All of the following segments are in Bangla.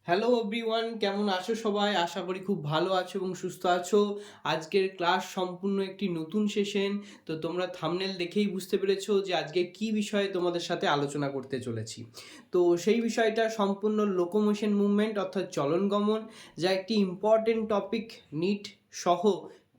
হ্যালো এভরিওয়ান, কেমন আছো সবাই? আশা করি খুব ভালো আছো এবং সুস্থ আছো। আজকের ক্লাস সম্পূর্ণ একটি নতুন সেশন। তো তোমরা থাম্বনেল দেখেই বুঝতে পেরেছো যে আজকে কি বিষয়ে তোমাদের সাথে আলোচনা করতে চলেছি। তো সেই বিষয়টা সম্পূর্ণ লোকোমোশন মুভমেন্ট অর্থাৎ চলন গমন, যা একটি ইম্পর্টেন্ট টপিক নিট সহ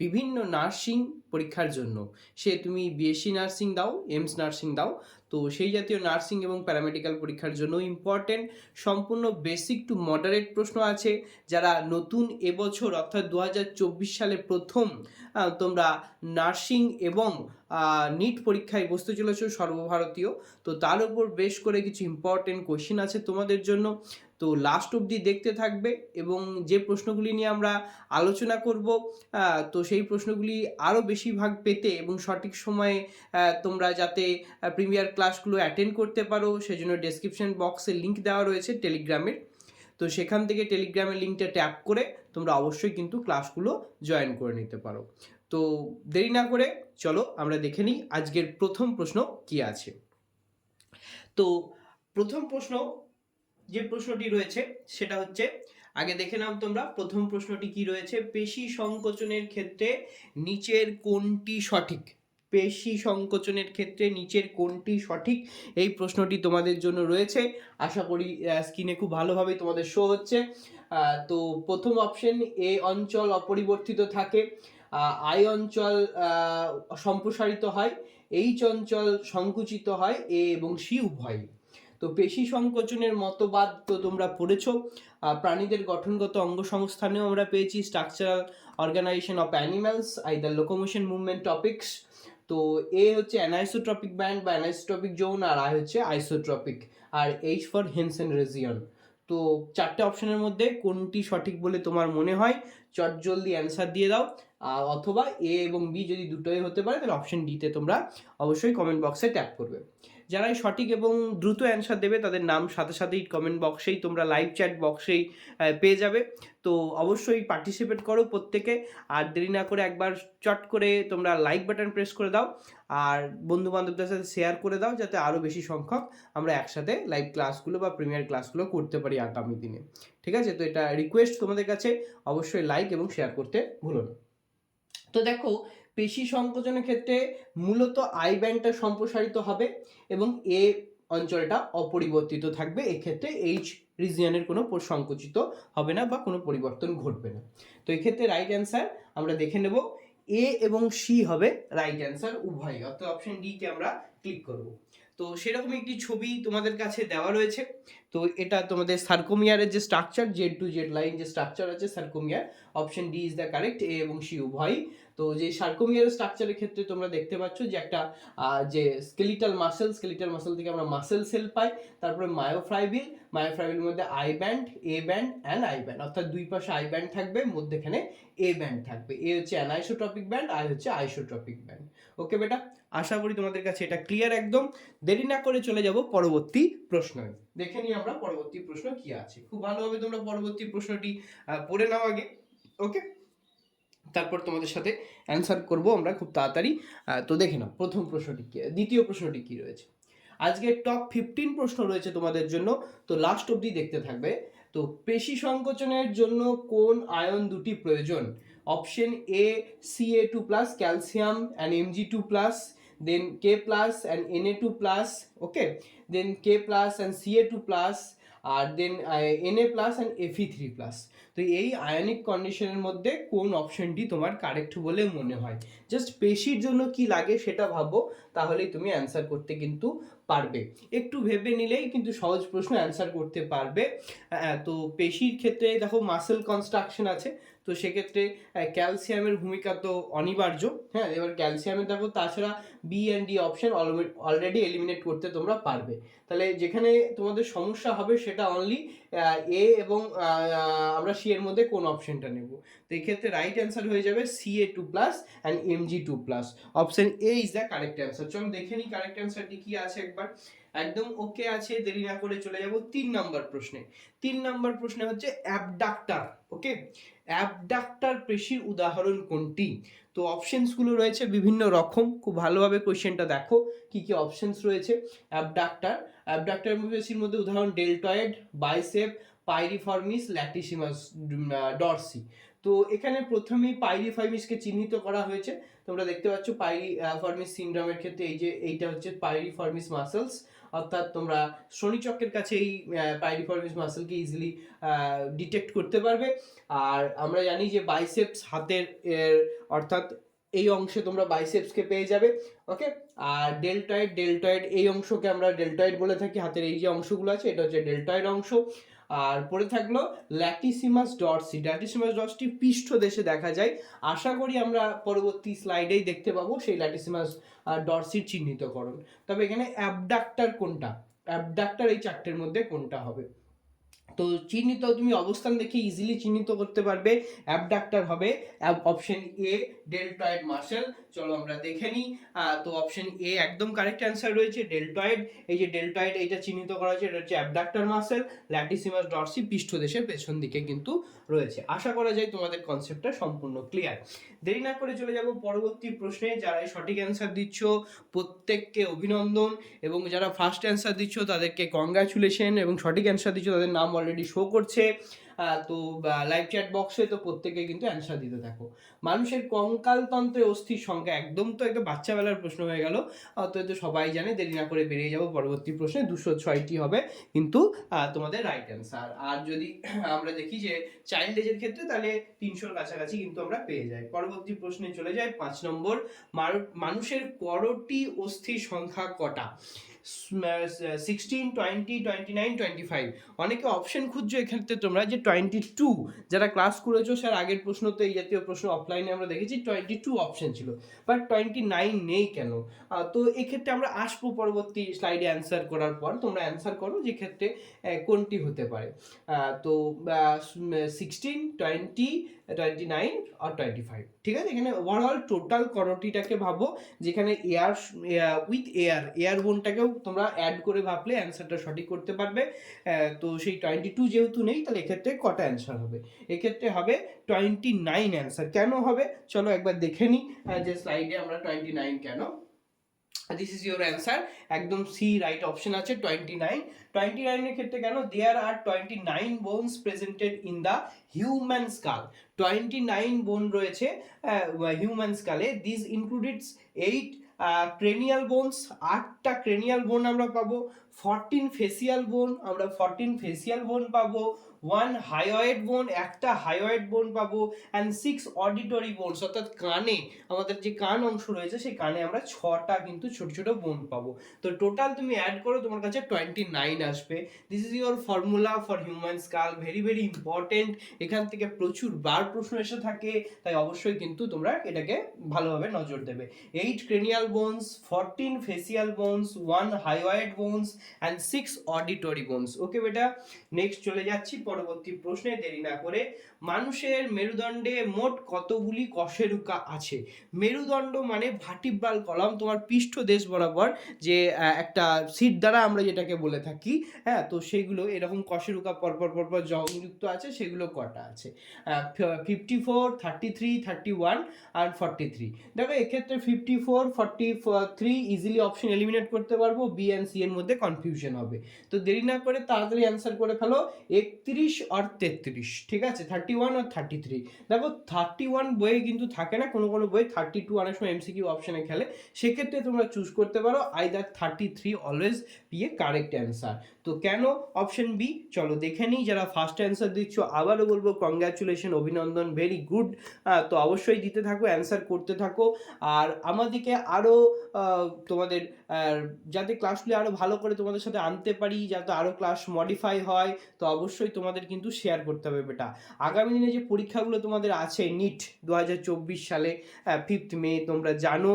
বিভিন্ন নার্সিং পরীক্ষার জন্য। সে তুমি বিএসসি নার্সিং দাও, এমস নার্সিং দাও, তো সেই জাতীয় নার্সিং এবং প্যারামেডিক্যাল পরীক্ষার জন্য ইম্পর্টেন্ট সম্পূর্ণ বেসিক টু মডারেট প্রশ্ন আছে। যারা নতুন এবছর অর্থাৎ 2024 সালে প্রথম তোমরা নার্সিং এবং নিট পরীক্ষায় বসতে চলেছো সর্বভারতীয়, তো তার উপর বেশ করে কিছু ইম্পর্টেন্ট কোয়েশ্চেন আছে তোমাদের জন্য। তো লাস্ট অবধি দেখতে থাকবে এবং যে প্রশ্নগুলি নিয়ে আমরা আলোচনা করব, তো সেই প্রশ্নগুলি আরও বেশিরভাগ পেতে এবং সঠিক সময়ে তোমরা যাতে প্রিমিয়ার ক্লাসগুলো অ্যাটেন্ড করতে পারো, সেজন্য ডেসক্রিপশন বক্সে লিঙ্ক দেওয়া রয়েছে টেলিগ্রামের। তো সেখান থেকে টেলিগ্রামের লিঙ্কটা ট্যাপ করে তোমরা অবশ্যই কিন্তু ক্লাসগুলো জয়েন করে নিতে পারো। তো দেরি না করে চলো আমরা দেখে নিই আজকের প্রথম প্রশ্ন কি আছে। তো প্রথম প্রশ্ন, যে প্রশ্নটি রয়েছে সেটা হচ্ছে, আগে দেখে নাও তোমরা প্রথম প্রশ্নটি কি রয়েছে। পেশি সংকোচনের ক্ষেত্রে নিচের কোনটি সঠিক? পেশি সংকোচনের ক্ষেত্রে নিচের কোনটি সঠিক, এই প্রশ্নটি তোমাদের জন্য রয়েছে। আশা করি স্ক্রিনে খুব ভালোভাবে তোমাদের শো হচ্ছে। তো প্রথম অপশন, এ অঞ্চল অপরিবর্তিত থাকে, আই অঞ্চল সম্প্রসারিত হয়, এইচ অঞ্চল সংকুচিত হয়, এ এবং সি উভয়। তো পেশি সংকোচনের মতবাদ তো তোমরা পড়েছো। প্রাণীদের গঠনগত অঙ্গসংস্থানেও আমরা পেয়েছি structural organisation of animals, either locomotion movement topics. তো এ হচ্ছে অ্যানাইসোট্রপিক ব্যান্ড বা অ্যানাইসোট্রপিক জোন, আর আই হচ্ছে আইসোট্রপিক, আর এইচ ফর হেনসেন রিজিয়ন। তো চারটে অপশনের মধ্যে কোনটি সঠিক বলে তোমার মনে হয়? চট জলদি অ্যান্সার দিয়ে দাও। অথবা এ এবং বি যদি দুটোই হতে পারে তাহলে অপশন ডিতে তোমরা অবশ্যই কমেন্ট বক্সে ট্যাপ করবে। যারাই সঠিক এবং দ্রুত অ্যান্সার দেবে তাদের নাম সাথে সাথেই কমেন্ট বক্সেই তোমরা লাইভ চ্যাট বক্সেই পেয়ে যাবে। তো অবশ্যই পার্টিসিপেট করো প্রত্যেকে, আর দেরি না করে একবার চট করে তোমরা লাইক বাটন প্রেস করে দাও আর বন্ধু বান্ধবদের সাথে শেয়ার করে দাও, যাতে আরও বেশি সংখ্যক আমরা একসাথে লাইভ ক্লাসগুলো বা প্রিমিয়ার ক্লাসগুলো করতে পারি আগামী দিনে। ঠিক আছে, তো এটা রিকোয়েস্ট তোমাদের কাছে, অবশ্যই লাইক এবং শেয়ার করতে ভুলো না। তো দেখো, পেশি সংকোচনের ক্ষেত্রে মূলত আই ব্যান্ডটা সম্প্রসারিত হবে এবং এ অঞ্চলটা অপরিবর্তিত থাকবে। এক্ষেত্রে এইচ রিজিয়নের কোনো সংকুচিত হবে না বা কোনো পরিবর্তন ঘটবে না। তো এক্ষেত্রে রাইট অ্যান্সার আমরা দেখে নেব, এ এবং সি হবে রাইট অ্যান্সার উভয়, অর্থাৎ অপশন ডি কে আমরা ক্লিক করব। তো সেরকম একটি ছবি তোমাদের কাছে দেওয়া রয়েছে। তো এটা তোমাদের সার্কোমিয়ারের যে structure, Z to Z line যে স্ট্রাকচার আছে sarcomere, option D is the correct, A এবং সি উভয়। তো যে সার্কোমিয়ার স্ট্রাকচারের ক্ষেত্রে তোমরা দেখতে পাচ্ছ যে একটা যে স্কেলিটাল মাসেল থেকে আমরা মাসেল সেল পাই, তারপরে মায়োফাইবিল মধ্যে I band, a band and I band, অর্থাৎ দুই পাশে আই ব্যান্ড থাকবে, মধ্যেখানে এ ব্যান্ড থাকবে। এ হচ্ছে অ্যানাইসোট্রপিক ব্যান্ড, আই হচ্ছে আইসোট্রপিক ব্যান্ড। ওকে বেটা, আশা করি তোমাদের কাছে এটা ক্লিয়ার একদম। দেরি না করে চলে যাব পরবর্তী প্রশ্নে। দেখে নিই আমরা পরবর্তী প্রশ্ন কি আছে। খুব ভালোভাবে তোমরা পরবর্তী প্রশ্নটি পড়ে নাও আগে, ওকে? তারপর তোমাদের সাথে অ্যান্সার করব আমরা খুব তাড়াতাড়ি। তো দেখে নাও প্রথম প্রশ্নটি কি, দ্বিতীয় প্রশ্নটি কি রয়েছে। আজকে টপ 15 প্রশ্ন রয়েছে তোমাদের জন্য, তো লাস্ট অবধি দেখতে থাকবে। তো পেশি সংকোচনের জন্য কোন আয়ন দুটি প্রয়োজন? Option A Ca2 plus calcium and Mg2 plus, then K plus and Na2 plus, okay, then K plus and Ca2 plus, আর then Na plus and Fe3 plus. তো এই আয়নিক কন্ডিশনের মধ্যে কোন অপশনটি তোমার কারেক্ট বলে মনে হয়? জাস্ট পেশির জন্য কি লাগে সেটা ভাবো, তাহলেই তুমি অ্যান্সার করতে কিন্তু পারবে। একটু ভেবে নিলেই কিন্তু সহজ প্রশ্ন অ্যান্সার করতে পারবে। তো পেশির ক্ষেত্রে দেখো মাসেল কনস্ট্রাকশন আছে, তো সেক্ষেত্রে ক্যালসিয়ামের ভূমিকা তো অনিবার্য। হ্যাঁ, এবার ক্যালসিয়ামের দেখো তাছাড়া B and D option already eliminate করতে তোমরা পারবে। তাহলে যেখানে তোমাদের সমস্যা হবে সেটা অনলি এ এবং আমরা সি এর মধ্যে কোন অপশনটা নেব। তো এই ক্ষেত্রে রাইট অ্যান্সার হয়ে যাবে Ca2 plus and Mg2 plus, option A is the correct answer. চলো দেখে নিই কারেক্ট অ্যান্সারটি কি আছে একবার। একদম ওকে আছে, দেরি না করে চলে যাব 3 নম্বর প্রশ্নে। 3 নম্বর প্রশ্নে হচ্ছে অ্যাবডাক্টর, ওকে, অ্যাবডাক্টর পেশির উদাহরণ কোনটি? তো অপশনস গুলো রয়েছে বিভিন্ন রকম, খুব ভালোভাবে কোশ্চেনটা দেখো কি কি অপশনস রয়েছে। অ্যাবডাক্টর পেশির মধ্যে উদাহরণ deltoid, bicep, piriformis latissimus Dorsey. তো এখানে প্রথমেই পাইরিফর্মিসকে চিহ্নিত করা হয়েছে, তোমরা দেখতে পাচ্ছ পাইরিফর্মিস সিনড্রোমের ক্ষেত্রে এই যে এইটা হচ্ছে পাইরিফর্মিস মাসেলস, অর্থাৎ তোমরা শ্রোণীচক্রের কাছে এই পাইরিফর্মিস মাসেলকে ইজিলি ডিটেক্ট করতে পারবে। আর আমরা জানি যে বাইসেপস হাতের অর্থাৎ এই অংশে তোমরা বাইসেপসকে পেয়ে যাবে, ওকে। আর ডেল্টয়েড এই অংশকে আমরা ডেল্টয়েড বলে থাকি, হাতের এই যে অংশগুলো আছে এটা হচ্ছে ডেল্টয়েড অংশ। আর পরে থাকলো ল্যাটিসিমাস ডরসি পৃষ্ঠ দেশে দেখা যায়, আশা করি আমরা পরবর্তী স্লাইডেই দেখতে পাবো সেই ল্যাটিসিমাস ডরসির চিহ্নিতকরণ। তবে এখানে অ্যাবডাক্টার কোনটা, অ্যাবডাক্টার এই চারটের মধ্যে কোনটা হবে? তো চিহ্নিত তুমি অবস্থান দেখে ইজিলি চিহ্নিত করতে পারবে, অ্যাবডাক্টর হবে অপশন এ ডেল্টয়েড মাসেল। চলো আমরা দেখে নিই। তো অপশন এ একদম কারেক্ট অ্যান্সার রয়েছে, ডেল্টয়েড। এই যে ডেল্টয়েড এইটা চিহ্নিত করা হয়েছে, এটা হচ্ছে অ্যাবডাক্টর মাসেল, ল্যাটিসিমাস ডরসি পৃষ্ঠদেশের পেছন দিকে কিন্তু রয়েছে। আশা করা যায় তোমাদের কনসেপ্টটা সম্পূর্ণ ক্লিয়ার। দেরি না করে চলে যাব পরবর্তী প্রশ্নে। যারা সঠিক অ্যান্সার দিচ্ছ প্রত্যেককে অভিনন্দন, এবং যারা ফার্স্ট অ্যান্সার দিচ্ছ তাদেরকে কংগ্রাচুলেশন, এবং সঠিক অ্যান্সার দিচ্ছ তাদের নাম অলরেডি শো করছে। তো লাইভ চ্যাট বক্সে তো প্রত্যেকে কিন্তু অ্যান্সার দিতে থাকো। মানুষের কঙ্কালতন্ত্রে অস্থির সংখ্যা, একদম তো একটা বাচ্চাবেলার প্রশ্ন হয়ে গেল, তো সবাই জানে। দেরি না করে বেরিয়ে যাব পরবর্তী প্রশ্নে, 206টি হবে কিন্তু তোমাদের রাইট অ্যান্সার। আর যদি আমরা দেখি যে চাইল্ড এজের ক্ষেত্রে তাহলে 300-র কাছাকাছি কিন্তু আমরা পেয়ে যাই। পরবর্তী প্রশ্নে চলে যায় 5 নম্বর, মানুষের করোটি অস্থির সংখ্যা কটা? 16, 20, 29, 25। অনেকে অপশন খুঁজছো এক্ষেত্রে তোমরা যে 22, যারা ক্লাস করেছো স্যার আগের প্রশ্ন তো এই জাতীয় প্রশ্ন অফলাইনে আমরা দেখেছি 22 অপশন ছিল, বাট 29 নেই কেন? তো এক্ষেত্রে আমরা আসবো পরবর্তী স্লাইডে অ্যান্সার করার পর। তোমরা অ্যান্সার করো যে ক্ষেত্রে কোনটি হতে পারে। তো 16, 20, 29 আর 25, ঠিক আছে। এখানে ওভারঅল টোটাল করোটিটাকে ভাবো, যেখানে এয়ার উইথ এয়ার বোনটাকেও তোমরা অ্যাড করে ভাবলে অ্যান্সারটা সঠিক করতে পারবে। তো সেই 22 যেহেতু নেই, তাহলে এক্ষেত্রে কটা অ্যান্সার হবে? এক্ষেত্রে হবে 29 অ্যান্সার। কেন হবে চলো একবার দেখে নিই যে স্লাইডে আমরা 29 কেন। দিস ইজ ইউর অ্যান্সার, একদম সি রাইট অপশন আছে 29। 29 এর ক্ষেত্রে কেন? There are 29 bones presented in the human skull. 29 bone রয়েছে হিউম্যান স্কালে। দিস ইনক্লুডেডস 8 ক্রেনিয়াল বোনস, 8টা ক্রেনিয়াল বোন আমরা পাবো, 14 ফেসিয়াল বোন, আমরা 14 ফেসিয়াল বোন পাবো, 1 হাইওয়েড বোন, একটা হাইওয়েড বোন পাবো, অ্যান্ড 6 অডিটরি বোনস, অর্থাৎ কানে, আমাদের যে কান অংশ রয়েছে সেই কানে আমরা 6টা কিন্তু ছোট ছোট বোন পাবো। তো টোটাল তুমি অ্যাড করো, তোমার কাছে 29 আসবে। This is your formula for human skull, very very important. এখান থেকে প্রচুর বার প্রশ্ন এসে থাকে, তাই অবশ্যই কিন্তু তোমরা এটাকে ভালোভাবে নজর দেবে। 8 cranial bones, 14 facial bones, 1 hyoid bones, and 6 auditory bones. Okay বেটা, নেক্সট চলে যাচ্ছি পরবর্তী প্রশ্নে দেরি না করে। মানুষের মেরুদণ্ডে মোট কতগুলি কশেরুকা আছে? মেরুদণ্ড মানে ভার্টিব্রাল কলাম, তোমার পৃষ্ঠদেশ বরাবর যে একটা সিট দ্বারা আমরা যেটাকে বলে থাকি, হ্যাঁ, তো সেইগুলো এরকম কশেরুকা পরপর পরপর সংযুক্ত আছে, সেগুলো কটা আছে? 54, 33, 31 আর 43। দেখো এক্ষেত্রে 54, 43 ইজিলি অপশন এলিমিনেট করতে পারবো, বি অ্যান্ড সি এর মধ্যে কনফিউশন হবে। তো দেরি না করে তাড়াতাড়ি অ্যান্সার করে ফেলো, 31 আর 33, ঠিক আছে, 31 আর 33। দেখো 31 বইয়ে কিন্তু থাকে না, কোনো কোনো বই 32 অনেক সময় এমসিকিউ অপশনে খেলে, সেক্ষেত্রে তোমরা চুজ করতে পারো either 33, always B A correct answer. তো কেন অপশন বি? চলো দেখে নিই। যারা ফার্স্ট অ্যান্সার দিচ্ছ আবারও বলবো কংগ্রাচুলেশন, অভিনন্দন, ভেরি গুড। তো অবশ্যই দিতে থাকো, অ্যান্সার করতে থাকো। আর আমাদেরকে আরও তোমাদের যাতে ক্লাসগুলি আরও ভালো করে তোমাদের সাথে আনতে পারি, যাতে আরও ক্লাস মডিফাই হয়, তো অবশ্যই তোমাদের কিন্তু শেয়ার করতে হবে বেটা। আগামী দিনে যে পরীক্ষাগুলো তোমাদের আছে, নিট 2024 সালে 5th মে, তোমরা জানো।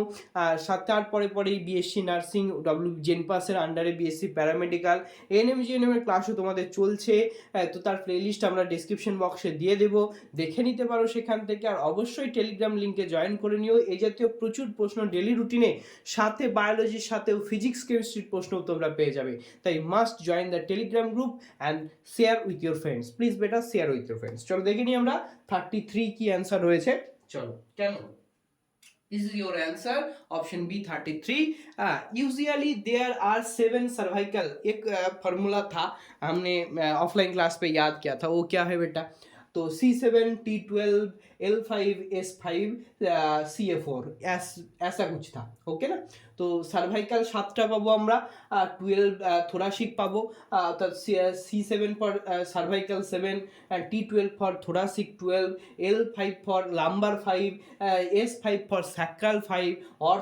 তারপরে পরেই বিএসসি নার্সিং, জেনপাসের আন্ডারে বিএসসি প্যারামেডিক্যাল, এনএমজিএনএম এর ক্লাসও তোমাদের চলছে। তো তার প্লেলিস্ট আমরা ডিসক্রিপশন বক্সে দিয়ে দেবো, দেখে নিতে পারো সেখান থেকে। আর অবশ্যই টেলিগ্রাম লিঙ্কে জয়েন করে নিও, এই জাতীয় প্রচুর প্রশ্ন ডেলি রুটিনে, সাথে বায়োলজির সাথেও ফিজিক্স কেমিস্ট্রির প্রশ্নও তোমরা পেয়ে যাবে। তাই must join the Telegram group and share with your friends, please বেটা শেয়ার উইথ ইউর ফ্রেন্ডস। চলো দেখে নিই আমরা 33 কি অ্যান্সার রয়েছে। চলো, কেন This is your answer, option B 33. Usually there are 7 cervical. एक फॉर्मूला था, हमने ऑफलाइन क्लास पे याद किया था. वो क्या है बेटा? तो C7 T12 L5 S5 CA4 ऐसा कुछ था. ओके ना? তো সার্ভাইকাল 7টা পাবো আমরা, 12 থোরাসিক পাবো, অর্থাৎ C7 for cervical 7, T12 for thoracic 12, L5 for lumbar 5, S5 for sacral 5, or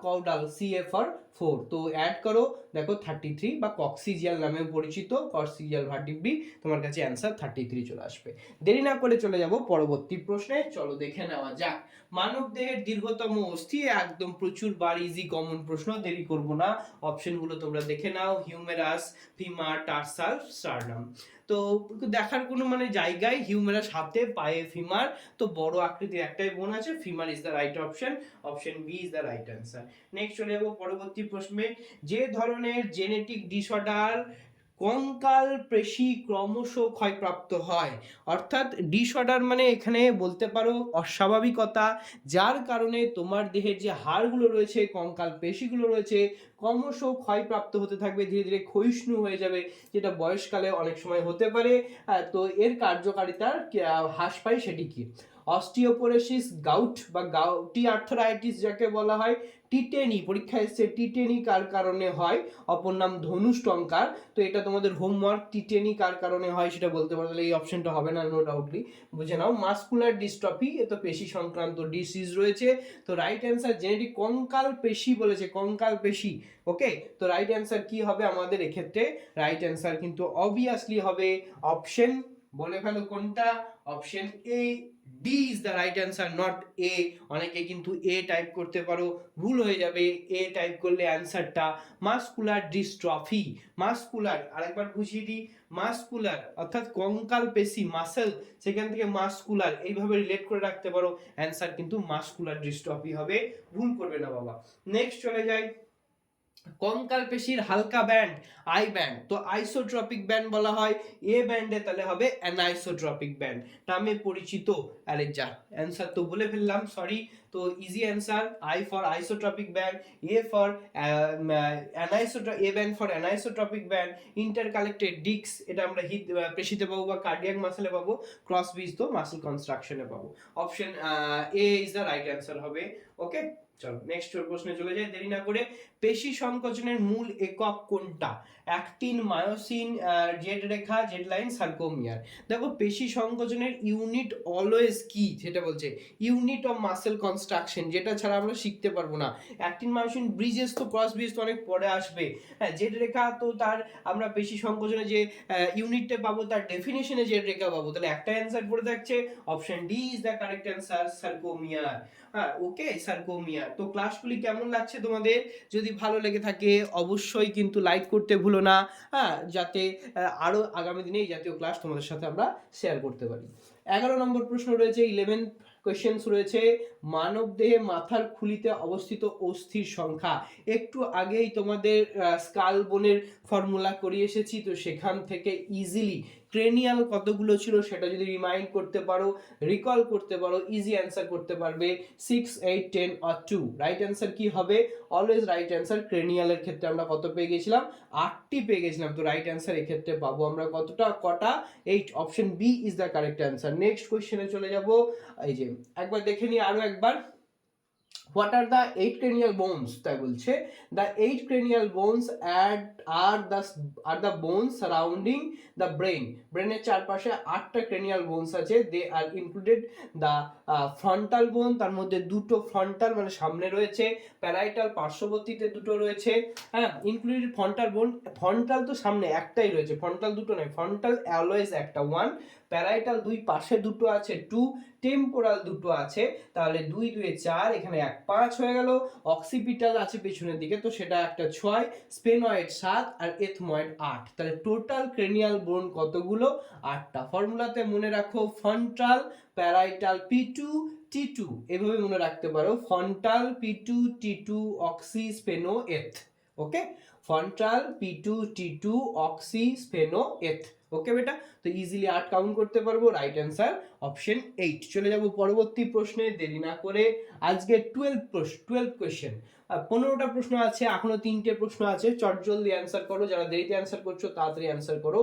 caudal CA for 4. তো অ্যাড করো, দেখো 33 বা কক্সিজিয়াল নামেও পরিচিত কক্সিজিয়াল ভার্টিব্রি, তোমার কাছে অ্যান্সার 33 চলে আসবে. দেরি না করে চলে যাব পরবর্তী প্রশ্নে. চলো দেখে নেওয়া যাক. মানব দেহের দীর্ঘতম অস্থি, একদম প্রচুর বার, ইজি কমন প্রশ্ন, দেরি করব না. অপশনগুলো তোমরা দেখে নাও. Humerus, femur, tarsal, sternum. তো দেখার কোনো মানে জায়গায় হিউমেরাস হাতে, পায়ে ফিমার, তো বড় আকৃতির একটাই বোন আছে, femur is the right option. Option B is the right answer. Next চলে যাবো পরবর্তী প্রশ্নে. যে ধরনের জেনেটিক ডিসঅর্ডার কঙ্কাল পেশি ক্রমশ ক্ষয়প্রাপ্ত হয়, অর্থাৎ ডিসঅর্ডার মানে এখানে বলতে পারো অস্বাভাবিকতা, যার কারণে তোমার দেহের যে হাড়গুলো রয়েছে, কঙ্কাল পেশিগুলো রয়েছে, ক্রমশ ক্ষয়প্রাপ্ত হতে থাকবে, ধীরে ধীরে ক্ষয়িষ্ণু হয়ে যাবে, যেটা বয়সকালে অনেক সময় হতে পারে. তো এর কার্যকারিতার হ্রাস পায়, সেটি কি? অস্টিওপোরোসিস, গাউট বা গাউটি আর্থ্রাইটিস যাকে বলা হয়, টিটেনি, পরীক্ষায় এসছে টিটেনি কার কারণে হয়, অপর নাম ধনুষ্টঙ্কার. তো এটা তোমাদের হোমওয়ার্ক, টিটেনি কার কারণে হয় সেটা বলতে পারো, তাহলে এই অপশনটা হবে না, নো ডাউটলি বুঝে নাও. মাসকুলার ডিস্ট্রফি, এ তো পেশি সংক্রান্ত ডিসিজ রয়েছে. তো রাইট অ্যান্সার জেনেটিক কঙ্কাল পেশি বলেছে, কঙ্কাল পেশি. ওকে, তো রাইট অ্যান্সার কি হবে আমাদের এক্ষেত্রে? রাইট অ্যান্সার কিন্তু অবভিয়াসলি হবে অপশন, বলে ফেলো কোনটা, option A, D is the right answer, not a. অনেকে কিন্তু এ টাইপ করতে পারো, ভুল হয়ে যাবে. এ টাইপ করলে অ্যান্সারটা মাসকুলার ডিস্ট্রফি. মাসকুলার, আরেকবার বুঝিয়ে দিই, মাসকুলার অর্থাৎ কঙ্কাল পেশি, মাসেল, সেখান থেকে মাসকুলার, এইভাবে রিলেট করে রাখতে পারো. অ্যান্সার কিন্তু মাসকুলার ডিস্ট্রফি হবে, ভুল করবে না বাবা. নেক্সট চলে যাই. কঙ্কাল পেশির হালকা ব্যান্ড, আই ব্যান্ড, তো আইসোট্রপিক ব্যান্ড বলা হয়. এ ব্যান্ডে তাহলে হবে অ্যানাইসোট্রপিক ব্যান্ড, নামে পরিচিত. আরে যা, অ্যান্সার তো বলে ফেললাম, সরি. তো easy answer, I for isotropic band, A for A band for anisotropic band. Intercalated disc, এটা আমরা পেশিতে পাবো বা কার্ডিয়াক মাসেলে পাবো. ক্রস ব্রিজ তো মাসেল কনস্ট্রাকশনে পাবো. Option A is the right answer হবে. ওকে, চলো নেক্সট প্রশ্নে চলে যাই দেরি না করে. পেশি সংকোচনের মূল একক কোনটা? অ্যাক্টিন, মায়োসিন, জেড রেখা, জেড লাইন, সার্কোমিয়ার. দেখো পেশি সংকোচনের ইউনিট অলওয়েজ কি সেটা বলছে, ইউনিট অফ মাসেল কনস্ট্রাকশন, যেটা ছাড়া আমরা শিখতে পারবো না. অ্যাক্টিন, মায়োসিন, ব্রিজেস তো ক্রস ব্রিজ তো অনেক পরে আসবে. হ্যাঁ, জেড রেখা তো তার আমরা পেশি সংকোচনে যে ইউনিটটা পাবো তার ডেফিনেশনে জেড রেখা পাবো, তাহলে একটা অ্যান্সার পড়ে থাকছে, option D is the correct answer, sarcomere. হ্যাঁ, ওকে, সার্কোমিয়ার. তো ক্লাসগুলি কেমন লাগছে তোমাদের? যদি ভালো লেগে থাকে অবশ্যই কিন্তু লাইক করতে ভুলো না, হ্যাঁ, যাতে আরো আগামী দিনে এই জাতীয় ক্লাস তোমাদের সাথে আমরা শেয়ার করতে পারি. 11 নম্বর প্রশ্ন রয়েছে, 11 কোয়েশ্চেন্স রয়েছে. মানব দেহে মাথার খুলিতে অবস্থিত অস্থির সংখ্যা, একটু আগেই তোমাদের স্কাল বোনের ফর্মুলা করিয়ে এসেছি, তো সেখান থেকে ইজিলি ক্রেনিয়াল কতগুলো ছিল সেটা যদি রিমাইন্ড করতে পারো, রিকল করতে পারো, ইজি অ্যান্সার করতে পারবে. 6, 8, 10 আর 2. রাইট অ্যান্সার কি হবে? Always right answer. ক্রেনিয়ালের ক্ষেত্রে আমরা কত পেয়ে গেছিলাম? 8টি পেয়ে গেছিলাম. তো রাইট অ্যান্সার এক্ষেত্রে পাবো আমরা কটা? 8. Option B is the correct answer. Next কোয়েশ্চেনে চলে যাব. এই যে একবার দেখে নিই আরো একবার. What are the 8 cranial bones? তাই বলছে, the 8 cranial bones are the bones surrounding the brain. ব্রেনের চারপাশে 8টা cranial bones আছে. They are included the frontal bone, তার মধ্যে দুটো ফ্রন্টাল মানে সামনে রয়েছে, প্যারাইটাল পার্শ্ববর্তীতে দুটো রয়েছে. হ্যাঁ, ইনক্লুডেড ফ্রন্টাল বোন, ফ্রন্টাল তো সামনে একটাই রয়েছে, ফ্রন্টাল দুটো নয়, ফ্রন্টাল অলওয়েজ একটা 1, প্যারাইটাল দুই পাশে দুটো আছে 2, টেম্পোরাল দুটো আছে, তাহলে 2 2 4, এখানে 1 5 হয়ে গেল. অক্সিপিটাল আছে পেছনের দিকে, তো সেটা একটা 6, স্পেনয়েড 7 আর এথময়েড 8. তাহলে টোটাল ক্রেনিয়াল বোন কতগুলো? 8টা. ফর্মুলাতে মনে রাখো, ফ্রন্টাল, প্যারাইটাল, P2 T2, এভাবে মনে রাখতে পারো, ফ্রন্টাল, P2 T2, অক্সি, স্পেনো, এথ. ওকে, ফন্ট্রাল, P2T2, অক্সি, স্পেনো, এথ। ওকে বেটা, তো ইজিলি 8 কাউন্ট করতে পারবো। Right answer option 8। চলে যাব পরবর্তী প্রশ্নে, দেরি না করে। আজকে 12 কোয়েশ্চেন, 15টা প্রশ্ন আছে, এখনো 3টে প্রশ্ন আছে, চটজলদি অ্যান্সার করো। যারা দেরিতে অ্যান্সার করছো তাড়াতাড়ি অ্যান্সার করো।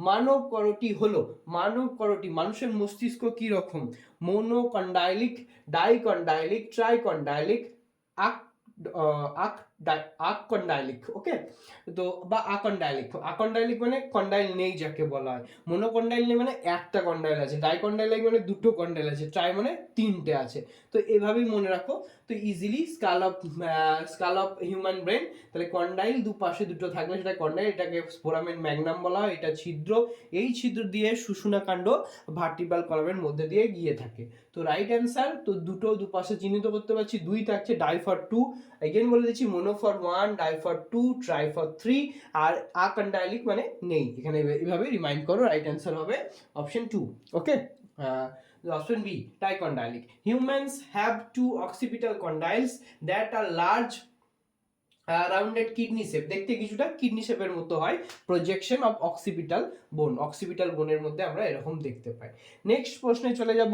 মানব করটি হলো, মানব করটি মানুষের মস্তিষ্ক কি রকম? মোনোকন্ডাইলিক, ডাইকন্ডাইলিক, ট্রাইকন্ডাইলিক, আকন্ডাইলিক। ওকে, তো বা আকন্ডাইলিক। আকন্ডাইলিক মানে কন্ডাইল নেই যাকে বলা হয়। মোনোকন্ডাইল নেই মানে একটা কন্ডাইল আছে। ডাইকন্ডাইলিক মানে দুটো কন্ডাইল আছে। ট্রাই মানে তিনটে আছে। তো এভাবেই মনে রাখো। তো easily skull of human brain, তাহলে কন্ডাইল দুপাশে দুটো থাকলে সেটা কন্ডাইল, এটাকে ফোরামেন ম্যাগনাম বলা হয়। এটা ছিদ্র, এই ছিদ্র দিয়ে সুষুনাকাণ্ড ভার্টিব্রাল কলামের মধ্যে দিয়ে গিয়ে থাকে। তো রাইট অ্যান্সার, তো দুটো দুপাশে চিহ্নিত করতে পারছি। 2 থাকছে, ডাই ফর 2, এগেন বলে দিচ্ছি, mono for 1, di for 2, tri for 3, আর আকন্ডাইলিক মানে নেই। এখানে এইভাবে রিমাইন্ড করো। রাইট অ্যান্সার হবে option 2। Okay, option B, tricondylic. Humans have 2 occipital condyles that are large rounded kidney shape, দেখতে কিছুটা কিডনি শেপের মতো হয়। Projection of occipital bone, occipital বোনের মধ্যে আমরা এরকম দেখতে পাই। নেক্সট প্রশ্নে চলে যাব,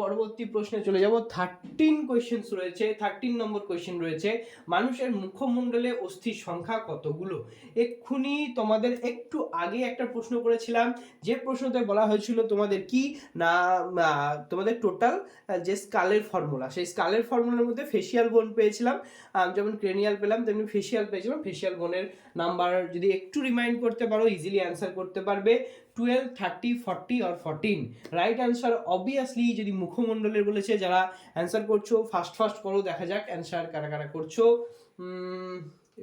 পরবর্তী প্রশ্নে চলে যাব। 13 কোয়েশ্চেন্স রয়েছে, 13 নম্বর কোয়েশ্চেন রয়েছে। মানুষের মুখমণ্ডলে অস্থির সংখ্যা কতগুলো? এক্ষুনি তোমাদের একটু আগে একটা প্রশ্ন করেছিলাম, যে প্রশ্নতে বলা হয়েছিল তোমাদের কি না, তোমাদের টোটাল যে স্কালের ফর্মুলা, সেই স্কালের ফর্মুলার মধ্যে ফেসিয়াল বোন পেয়েছিলাম, যেমন ক্রেনিয়াল পেলাম তেমনি ফেসিয়াল পেয়েছিলাম। ফেসিয়াল বোনের নাম্বার যদি একটু রিমাইন্ড করতে পারো ইজিলি অ্যান্সার করতে পারবে। 12, 30, 40 আর 14। রাইট অ্যান্সার অবভিয়াসলি, যদি মুখমণ্ডলের বলেছে, যারা অ্যান্সার করছো ফাস্ট করো, দেখা যাক অ্যান্সার কারা কারা করছো।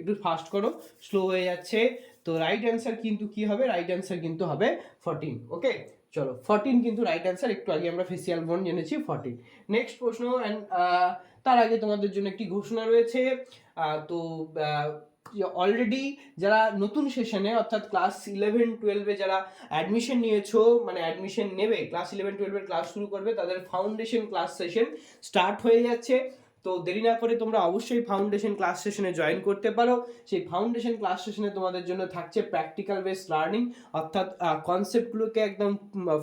একটু ফাস্ট করো, স্লো হয়ে যাচ্ছে। তো রাইট অ্যান্সার কিন্তু কি হবে? রাইট অ্যান্সার কিন্তু হবে 14। ওকে, চলো 14 কিন্তু রাইট অ্যান্সার। একটু আগে আমরা ফেসিয়াল বোন জেনেছি 14। নেক্সট প্রশ্ন, অ্যান্ড তার আগে তোমাদের জন্য একটি ঘোষণা রয়েছে। তো অলরেডি যারা নতুন সেশনে, অর্থাৎ ক্লাস 11-12 যারা অ্যাডমিশন নিয়েছো, মানে অ্যাডমিশন নেবে, ক্লাস 11-12 ক্লাস শুরু করবে, তাদের ফাউন্ডেশন ক্লাস সেশন স্টার্ট হয়ে যাচ্ছে। তো দেরি না করে তোমরা অবশ্যই ফাউন্ডেশন ক্লাস সেশনে জয়েন করতে পারো। সেই ফাউন্ডেশন ক্লাস সেশনে তোমাদের জন্য থাকছে প্র্যাকটিক্যাল বেস লার্নিং, অর্থাৎ কনসেপ্টগুলোকে একদম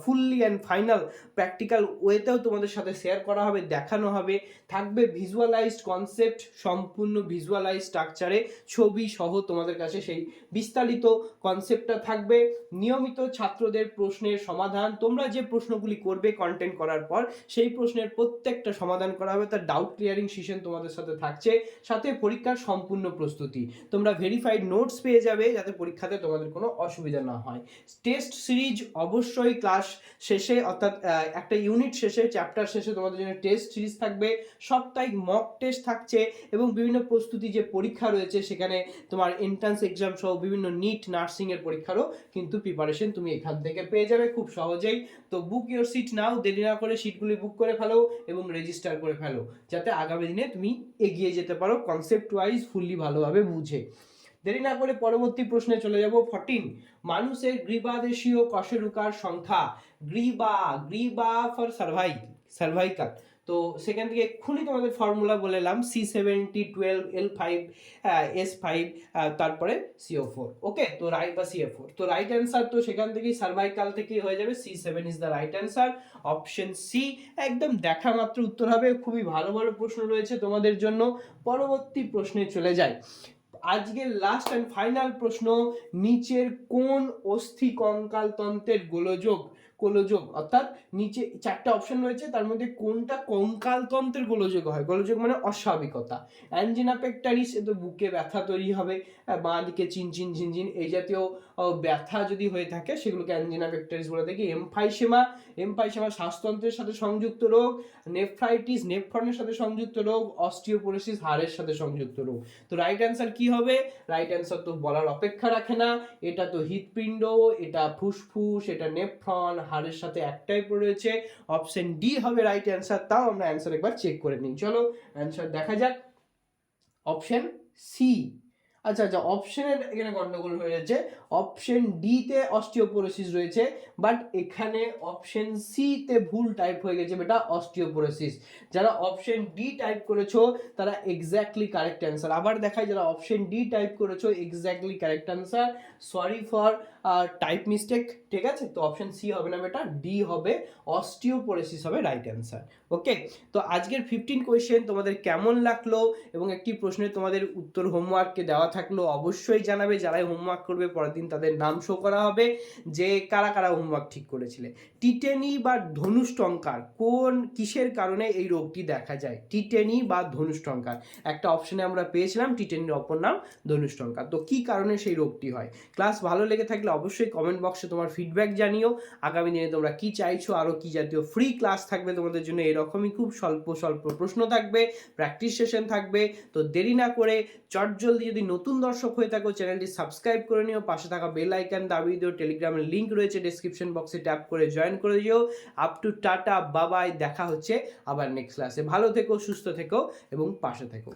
ফুললি অ্যান্ড ফাইনাল প্র্যাকটিক্যাল ওয়েতেও তোমাদের সাথে শেয়ার করা হবে, দেখানো হবে। থাকবে ভিজুয়ালাইজড কনসেপ্ট, সম্পূর্ণ ভিজুয়ালাইজ স্ট্রাকচারে, ছবি সহ তোমাদের কাছে সেই বিস্তারিত কনসেপ্টটা থাকবে। নিয়মিত ছাত্রদের প্রশ্নের সমাধান, তোমরা যে প্রশ্নগুলি করবে কন্টেন্ট করার পর, সেই প্রশ্নের প্রত্যেকটা সমাধান করা হবে। তার ডাউট ক্লিয়ারিং সেশন তোমাদের সাথে থাকছে, সাথে পরীক্ষার সম্পূর্ণ প্রস্তুতি। তোমরা ভেরিফাইড নোটস পেয়ে যাবে, যাতে পরীক্ষাতে তোমাদের কোনো অসুবিধা না হয়। টেস্ট সিরিজ অবশ্যই ক্লাস শেষে, অর্থাৎ একটা ইউনিট শেষে, চ্যাপ্টার শেষে তোমাদের জন্য টেস্ট সিরিজ থাকবে। সাপ্তাহিক মক টেস্ট থাকছে, এবং বিভিন্ন প্রস্তুতি যে পরীক্ষা রয়েছে, সেখানে তোমার এন্ট্রান্স এক্সাম সহ বিভিন্ন নিট, নার্সিং এর পরীক্ষারও কিন্তু প্রিপারেশন তুমি এখান থেকে পেয়ে যাবে খুব সহজেই। তো বুক ইওর সিট নাও, দেরি না করে সিটগুলি বুক করে ফেলো এবং রেজিস্টার করে ফেলো, যাতে আগামী দিনে তুমি এগিয়ে যেতে পারো কনসেপ্ট ওয়াইজ ফুললি ভালোভাবে বুঝে। দেরি না করে পরবর্তী প্রশ্নে চলে যাব। 14, মানুষের গ্রীবাদেশীয় কশেরুকার সংখ্যা। গ্রীবা ফর সার্ভাইকাল। তো সেখান থেকে এক্ষুনি তোমাদের ফর্মুলা বলেলাম, C70, 12, L5, S5, তারপরে CO4। ওকে, তো রাইট বা CF4, তো রাইট অ্যান্সার তো সেখান থেকেই সার্ভাইকাল থেকেই হয়ে যাবে। C7 is the right answer, option C. একদম দেখা মাত্র উত্তর হবে। খুবই ভালো ভালো প্রশ্ন রয়েছে তোমাদের জন্য। পরবর্তী প্রশ্নে চলে যায়। আজকের লাস্ট অ্যান্ড ফাইনাল প্রশ্ন, নিচের কোন অস্থি কঙ্কাল তন্ত্রের গোলযোগ, অর্থাৎ নিচে 4টা অপশন রয়েছে, তার মধ্যে কোনটা কঙ্কাল তন্ত্রের গোলযোগ হয়? গোলযোগ মানে অস্বাভাবিকতা। অ্যাঞ্জিনা পেকটারিস, এ তো বুকে ব্যথা তৈরি হবে, বাঁ দিকে চিনচিন ঝিনঝিন এই জাতীয় ব্যথা যদি হয়ে থাকে, সেগুলোকে অ্যাঞ্জিনা পেকটারিস বলে থাকি। এমফাইসেমা শ্বাসতন্ত্রের সাথে সংযুক্ত রোগ। নেফ্রাইটিস, নেফ্রনের সাথে সংযুক্ত রোগ। অস্টিওপোরোসিস, হাড়ের সাথে সংযুক্ত রোগ। তো রাইট অ্যান্সার কি হবে? রাইট অ্যান্সার তো বলার অপেক্ষা রাখে না। এটা তো হৃৎপিণ্ড, এটা ফুসফুস, এটা নেফ্রন, হাড়ের সাথে একটাই পড়ে রয়েছে। অপশন ডি হবে রাইট অ্যান্সার। তাও আমরা অ্যান্সার একবার চেক করে নিই, চলো অ্যান্সার দেখা যাক। অপশন সি, আচ্ছা আচ্ছা, অপশনের এখানে গন্ডগোল হয়ে যাচ্ছে। অপশন ডি তে অস্টিওপোরোসিস রয়েছে, বাট এখানে অপশন সি তে ভুল টাইপ হয়ে গেছে বেটা, অস্টিওপোরোসিস। যারা অপশন ডি টাইপ করেছো তারা এক্স্যাক্টলি কারেক্ট অ্যান্সার। আবার দেখায়, যারা অপশন ডি টাইপ করেছো exactly correct answer. Sorry for type mistake, ঠিক আছে? তো অপশন সি হবে না বেটা, ডি হবে, অস্টিওপোরোসিস হবে রাইট অ্যান্সার। ওকে, তো আজকের 15 কোয়েশ্চেন তোমাদের কেমন লাগলো এবং একটি প্রশ্নের তোমাদের উত্তর হোমওয়ার্ককে দেওয়া থাকলো, অবশ্যই জানাবে। যারাই হোমওয়ার্ক করবে পরের দিন তাদের নাম শো করা হবে যে কারা কারা হোমওয়ার্ক ঠিক করেছিলে। টিটেনি বা ধনুষ্টঙ্কার কোন কিসের কারণে এই রোগটি দেখা যায়? টিটেনি বা ধনুষ্টঙ্কার, একটা অপশনে আমরা পেয়েছিলাম টিটেনির অপর নাম ধনুষ্টঙ্কার। তো কি কারণে সেই রোগটি হয়? ক্লাস ভালো লেগে থাকলে অবশ্যই কমেন্ট বক্সে তোমার ফিডব্যাক জানিও। আগামী দিনে তোমরা কি চাইছো, আরও কি জাতীয় ফ্রি ক্লাস থাকবে তোমাদের জন্য, এরকমই খুব স্বল্প স্বল্প প্রশ্ন থাকবে, প্র্যাকটিস সেশন থাকবে। তো দেরি না করে চটজলদি, যদি নতুন দর্শক হয়ে থাকো চ্যানেলটি সাবস্ক্রাইব করে নিও, পাশে থাকা বেল আইকন দাবিয়ে দিও, টেলিগ্রামের লিঙ্ক রয়েছে ডেসক্রিপশন বক্সে, ট্যাপ করে জয়েন করে দিও। আপ টু টাটা, বাবাই, দেখা হচ্ছে আবার নেক্সট ক্লাসে। ভালো থেকো, সুস্থ থেকো এবং পাশে থেকো।